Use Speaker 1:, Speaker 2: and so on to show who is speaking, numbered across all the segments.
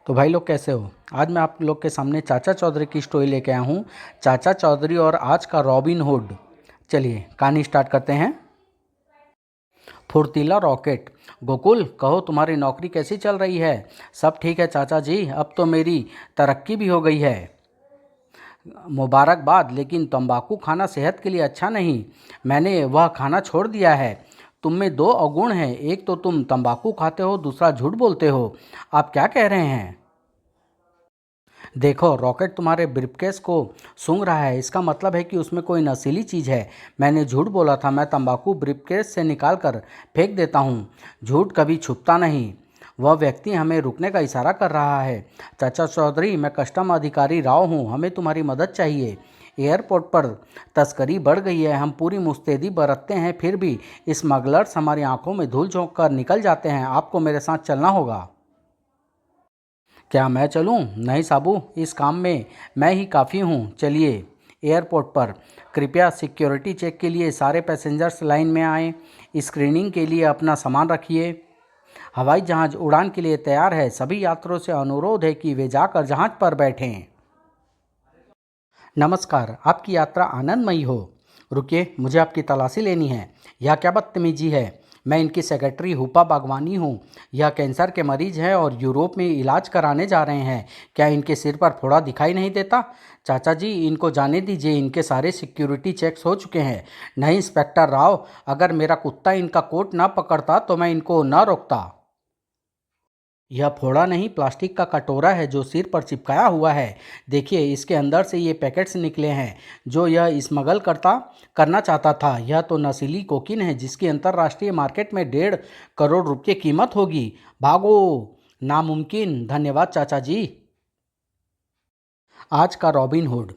Speaker 1: तो भाई लोग कैसे हो। आज मैं आप लोग के सामने चाचा चौधरी की स्टोरी लेके आया हूँ। चाचा चौधरी और आज का रॉबिन हुड। चलिए कहानी स्टार्ट करते हैं। फुर्तीला रॉकेट। गोकुल कहो तुम्हारी नौकरी कैसी चल रही है। सब ठीक है चाचा जी, अब तो मेरी तरक्की भी हो गई है। मुबारकबाद, लेकिन तंबाकू खाना सेहत के लिए अच्छा नहीं। मैंने वह खाना छोड़ दिया है। तुम में दो अवगुण हैं, एक तो तुम तंबाकू खाते हो, दूसरा झूठ बोलते हो। आप क्या कह रहे हैं। देखो रॉकेट तुम्हारे ब्रीफकेस को सूंघ रहा है, इसका मतलब है कि उसमें कोई नशीली चीज़ है। मैंने झूठ बोला था, मैं तंबाकू ब्रीफकेस से निकाल कर फेंक देता हूँ। झूठ कभी छुपता नहीं। वह व्यक्ति हमें रुकने का इशारा कर रहा है। चाचा चौधरी, मैं कस्टम अधिकारी राव हूँ, हमें तुम्हारी मदद चाहिए। एयरपोर्ट पर तस्करी बढ़ गई है, हम पूरी मुस्तैदी बरतते हैं, फिर भी स्मगलर्स हमारी आंखों में धूल झोंक कर निकल जाते हैं। आपको मेरे साथ चलना होगा। क्या मैं चलूं? नहीं साबू, इस काम में मैं ही काफ़ी हूं। चलिए। एयरपोर्ट पर कृपया सिक्योरिटी चेक के लिए सारे पैसेंजर्स लाइन में आएं। स्क्रीनिंग के लिए अपना सामान रखिए। हवाई जहाज़ उड़ान के लिए तैयार है। सभी यात्रियों से अनुरोध है कि वे जाकर जहाज़ पर बैठें। नमस्कार, आपकी यात्रा आनंदमयी हो। रुकिए, मुझे आपकी तलाशी लेनी है। यह क्या बदतमीजी है। मैं इनकी सेक्रेटरी हुपा बागवानी हूँ। यह कैंसर के मरीज हैं और यूरोप में इलाज कराने जा रहे हैं। क्या इनके सिर पर फोड़ा दिखाई नहीं देता। चाचा जी, इनको जाने दीजिए, इनके सारे सिक्योरिटी चेक्स हो चुके हैं। नहीं इंस्पेक्टर राव, अगर मेरा कुत्ता इनका कोट ना पकड़ता तो मैं इनको न रोकता। यह फोड़ा नहीं, प्लास्टिक का कटोरा है जो सिर पर चिपकाया हुआ है। देखिए, इसके अंदर से ये पैकेट्स निकले हैं जो यह स्मगल करना चाहता था। यह तो नशीली कोकीन है जिसकी अंतर्राष्ट्रीय मार्केट में 1.5 करोड़ रुपये कीमत होगी। भागो। नामुमकिन। धन्यवाद चाचा जी। आज का रॉबिन हुड।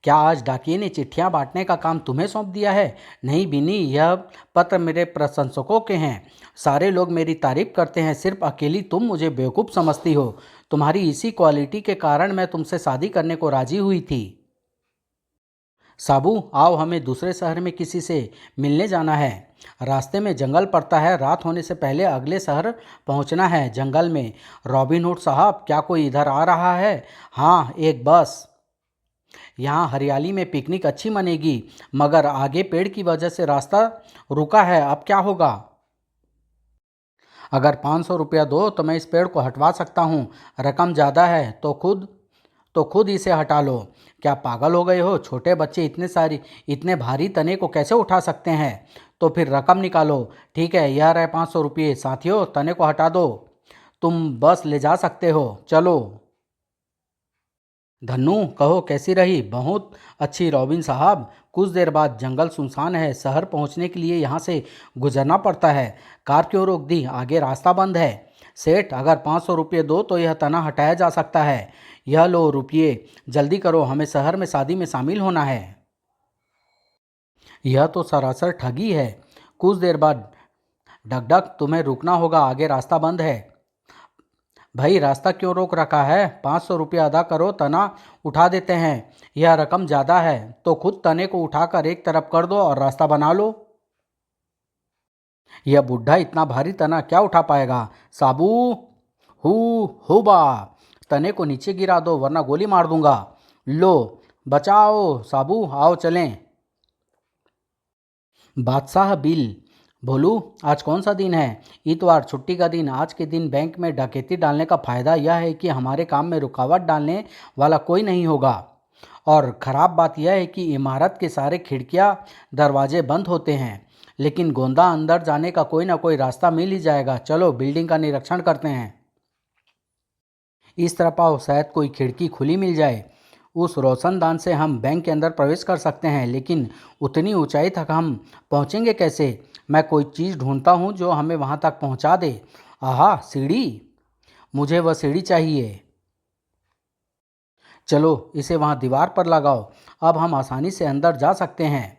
Speaker 1: क्या आज डाकिये ने चिट्ठियां बांटने का काम तुम्हें सौंप दिया है? नहीं बिनी, यह पत्र मेरे प्रशंसकों के हैं। सारे लोग मेरी तारीफ करते हैं, सिर्फ अकेली तुम मुझे बेवकूफ़ समझती हो। तुम्हारी इसी क्वालिटी के कारण मैं तुमसे शादी करने को राजी हुई थी। साबू आओ, हमें दूसरे शहर में किसी से मिलने जाना है। रास्ते में जंगल पड़ता है, रात होने से पहले अगले शहर पहुंचना है। जंगल में। रॉबिन हुड साहब, क्या कोई इधर आ रहा है? हाँ, एक बस। यहाँ हरियाली में पिकनिक अच्छी मनेगी, मगर आगे पेड़ की वजह से रास्ता रुका है, अब क्या होगा? अगर 500 रुपया दो तो मैं इस पेड़ को हटवा सकता हूँ। रकम ज़्यादा है तो खुद इसे हटा लो। क्या पागल हो गए हो? छोटे बच्चे इतने भारी तने को कैसे उठा सकते हैं? तो फिर रकम निकालो। ठीक है, यह रहे 500 रुपये। साथियों, तने को हटा दो। तुम बस ले जा सकते हो, चलो। धन्नू कहो कैसी रही? बहुत अच्छी रॉबिन साहब। कुछ देर बाद जंगल सुनसान है, शहर पहुंचने के लिए यहाँ से गुजरना पड़ता है। कार क्यों रोक दी? आगे रास्ता बंद है। सेठ, अगर 500 रुपये दो तो यह तना हटाया जा सकता है। यह लो रुपये, जल्दी करो, हमें शहर में शादी में शामिल होना है। यह तो सरासर ठगी है। कुछ देर बाद डग डग, तुम्हें रुकना होगा, आगे रास्ता बंद है। भाई, रास्ता क्यों रोक रखा है? 500 रुपया अदा करो, तना उठा देते हैं। यह रकम ज़्यादा है तो खुद तने को उठाकर एक तरफ कर दो और रास्ता बना लो। यह बुढ़ा इतना भारी तना क्या उठा पाएगा? साबू, हु हुबा, तने को नीचे गिरा दो वरना गोली मार दूंगा। लो, बचाओ। साबू आओ चलें। बादशाह बिल। भोलू, आज कौन सा दिन है? इतवार, छुट्टी का दिन। आज के दिन बैंक में डकैती डालने का फ़ायदा यह है कि हमारे काम में रुकावट डालने वाला कोई नहीं होगा। और ख़राब बात यह है कि इमारत के सारे खिड़कियां दरवाजे बंद होते हैं, लेकिन गोंदा अंदर जाने का कोई ना कोई रास्ता मिल ही जाएगा। चलो बिल्डिंग का निरीक्षण करते हैं। इस तरफ आओ, शायद कोई खिड़की खुली मिल जाए। उस रोशनदान से हम बैंक के अंदर प्रवेश कर सकते हैं, लेकिन उतनी ऊंचाई तक हम पहुंचेंगे कैसे? मैं कोई चीज़ ढूंढता हूं जो हमें वहां तक पहुंचा दे। आहा, सीढ़ी। मुझे वह सीढ़ी चाहिए। चलो इसे वहां दीवार पर लगाओ। अब हम आसानी से अंदर जा सकते हैं।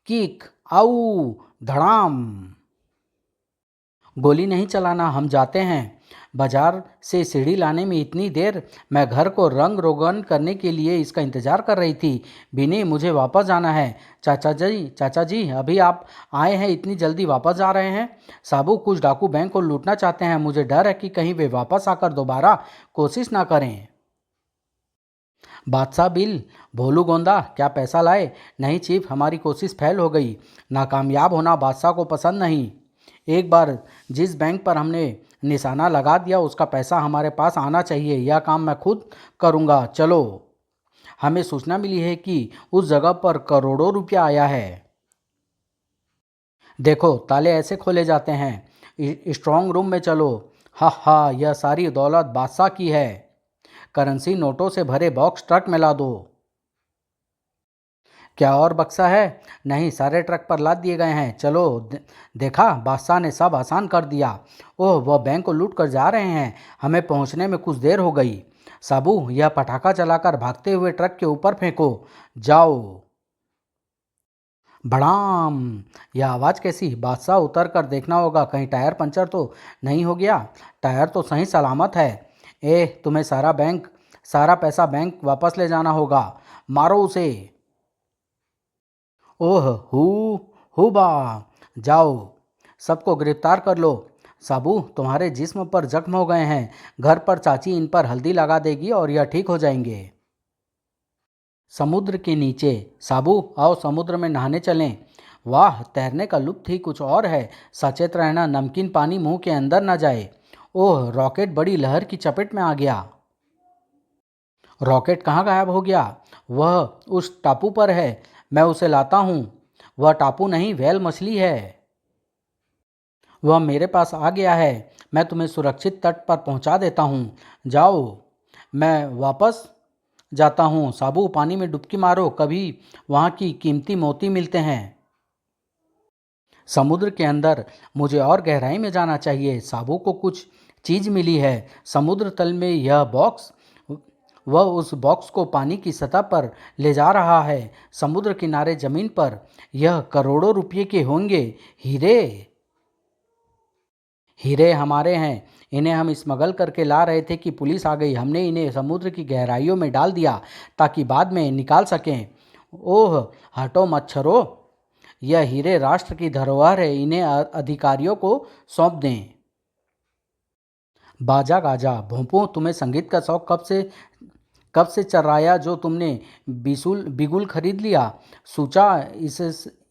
Speaker 1: किक। आऊ। धड़ाम। गोली नहीं चलाना, हम जाते हैं। बाजार से सीढ़ी लाने में इतनी देर, मैं घर को रंग रोगन करने के लिए इसका इंतजार कर रही थी। बिनी, मुझे वापस जाना है। चाचा जी, अभी आप आए हैं, इतनी जल्दी वापस जा रहे हैं? साबू, कुछ डाकू बैंक को लूटना चाहते हैं। मुझे डर है कि कहीं वे वापस आकर दोबारा कोशिश ना करें। बादशाह बिल, भोलू गोंदा, क्या पैसा लाए? नहीं चीफ, हमारी कोशिश फेल हो गई। नाकामयाब होना बादशाह को पसंद नहीं। एक बार जिस बैंक पर हमने निशाना लगा दिया उसका पैसा हमारे पास आना चाहिए। यह काम मैं खुद करूँगा। चलो। हमें सूचना मिली है कि उस जगह पर करोड़ों रुपया आया है। देखो, ताले ऐसे खोले जाते हैं। स्ट्रांग रूम में चलो। हा हा, यह सारी दौलत बादशाह की है। करेंसी नोटों से भरे बॉक्स ट्रक में ला दो। क्या और बक्सा है? नहीं, सारे ट्रक पर लाद दिए गए हैं। चलो। देखा, बादशाह ने सब आसान कर दिया। ओह, वह बैंक को लूट कर जा रहे हैं। हमें पहुंचने में कुछ देर हो गई। साबू, यह पटाखा चलाकर भागते हुए ट्रक के ऊपर फेंको। जाओ। भड़ाम। यह आवाज़ कैसी? बादशाह उतर कर देखना होगा, कहीं टायर पंचर तो नहीं हो गया। टायर तो सही सलामत है। तुम्हें सारा पैसा बैंक वापस ले जाना होगा। मारो उसे। ओह, हु बा। जाओ, सबको गिरफ्तार कर लो। साबू, तुम्हारे जिस्म पर जख्म हो गए हैं। घर पर चाची इन पर हल्दी लगा देगी और यह ठीक हो जाएंगे। समुद्र के नीचे। साबू, आओ समुद्र में नहाने चलें। वाह, तैरने का लुत्फ ही कुछ और है। सचेत रहना, नमकीन पानी मुंह के अंदर न जाए। ओह, रॉकेट बड़ी लहर की चपेट में आ गया। रॉकेट कहाँ गायब हो गया? वह उस टापू पर है। मैं उसे लाता हूँ। वह टापू नहीं, व्हेल मछली है। वह मेरे पास आ गया है। मैं तुम्हें सुरक्षित तट पर पहुँचा देता हूँ। जाओ। मैं वापस जाता हूँ। साबू, पानी में डुबकी मारो, कभी वहाँ की कीमती मोती मिलते हैं। समुद्र के अंदर मुझे और गहराई में जाना चाहिए। साबू को कुछ चीज़ मिली है। समुद्र तल में यह बॉक्स। वह उस बॉक्स को पानी की सतह पर ले जा रहा है। समुद्र किनारे जमीन पर यह करोड़ों रुपये के होंगे। हीरे। हीरे हमारे हैं। इन्हें हम स्मगल करके ला रहे थे कि पुलिस आ गई। हमने इन्हें समुद्र की गहराइयों में डाल दिया ताकि बाद में निकाल सकें। ओह, हटो मच्छरों। यह हीरे राष्ट्र की धरोहर है। इन्हें अधिकारियों को सौंप दें। बाजा गाजा। भोंपू, तुम्हें संगीत का शौक कब से चर्राया जो तुमने बिगुल खरीद लिया? सोचा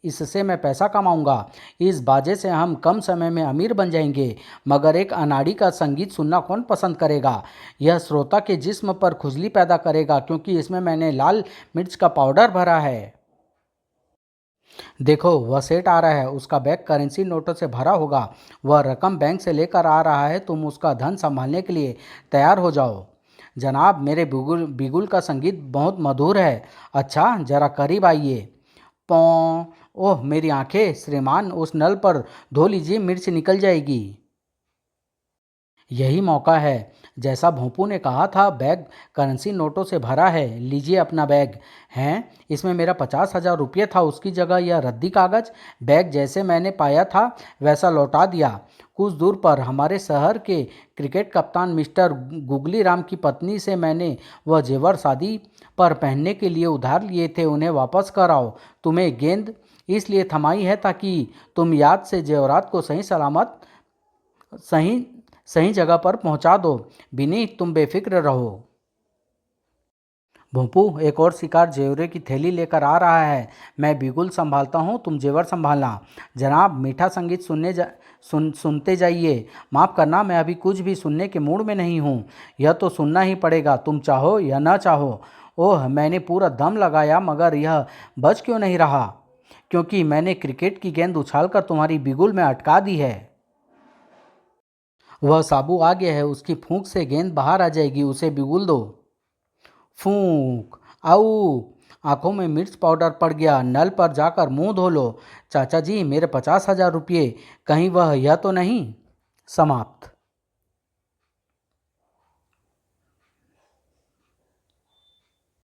Speaker 1: इससे मैं पैसा कमाऊंगा। इस बाजे से हम कम समय में अमीर बन जाएंगे। मगर एक अनाड़ी का संगीत सुनना कौन पसंद करेगा? यह श्रोता के जिस्म पर खुजली पैदा करेगा क्योंकि इसमें मैंने लाल मिर्च का पाउडर भरा है। देखो, वह सेठ आ रहा है। उसका बैग करेंसी नोटों से भरा होगा। वह रकम बैंक से लेकर आ रहा है। तुम उसका धन संभालने के लिए तैयार हो जाओ। जनाब, मेरे बिगुल बिगुल का संगीत बहुत मधुर है। अच्छा, जरा करीब आइए। पौ। ओह, मेरी आंखें। श्रीमान, उस नल पर धो लीजिए, मिर्च निकल जाएगी। यही मौका है। जैसा भोंपू ने कहा था, बैग करेंसी नोटों से भरा है। लीजिए अपना बैग। हैं, इसमें मेरा 50,000 रुपये था, उसकी जगह यह रद्दी कागज। बैग जैसे मैंने पाया था वैसा लौटा दिया। कुछ दूर पर हमारे शहर के क्रिकेट कप्तान मिस्टर गुगली राम की पत्नी से मैंने वह जेवर शादी पर पहनने के लिए उधार लिए थे, उन्हें वापस कराओ। तुम्हें गेंद इसलिए थमाई है ताकि तुम याद से जेवरात को सही सलामत सही सही जगह पर पहुंचा दो। बिनी, तुम बेफिक्र रहो। भोंपू, एक और शिकार जेवरे की थैली लेकर आ रहा है। मैं बिगुल संभालता हूँ, तुम जेवर संभालना। जनाब, मीठा संगीत सुनते जाइए। माफ़ करना, मैं अभी कुछ भी सुनने के मूड में नहीं हूँ। यह तो सुनना ही पड़ेगा, तुम चाहो या न चाहो। ओह, मैंने पूरा दम लगाया मगर यह बज क्यों नहीं रहा? क्योंकि मैंने क्रिकेट की गेंद उछालकर तुम्हारी बिगुल में अटका दी है। वह साबू आ गया है। उसकी फूंक से गेंद बाहर आ जाएगी। उसे बिगुल दो। फूंक। आऊ। आंखों में मिर्च पाउडर पड़ गया। नल पर जाकर मुंह धो लो। चाचा जी, मेरे 50,000 रुपये, कहीं वह यह तो नहीं? समाप्त।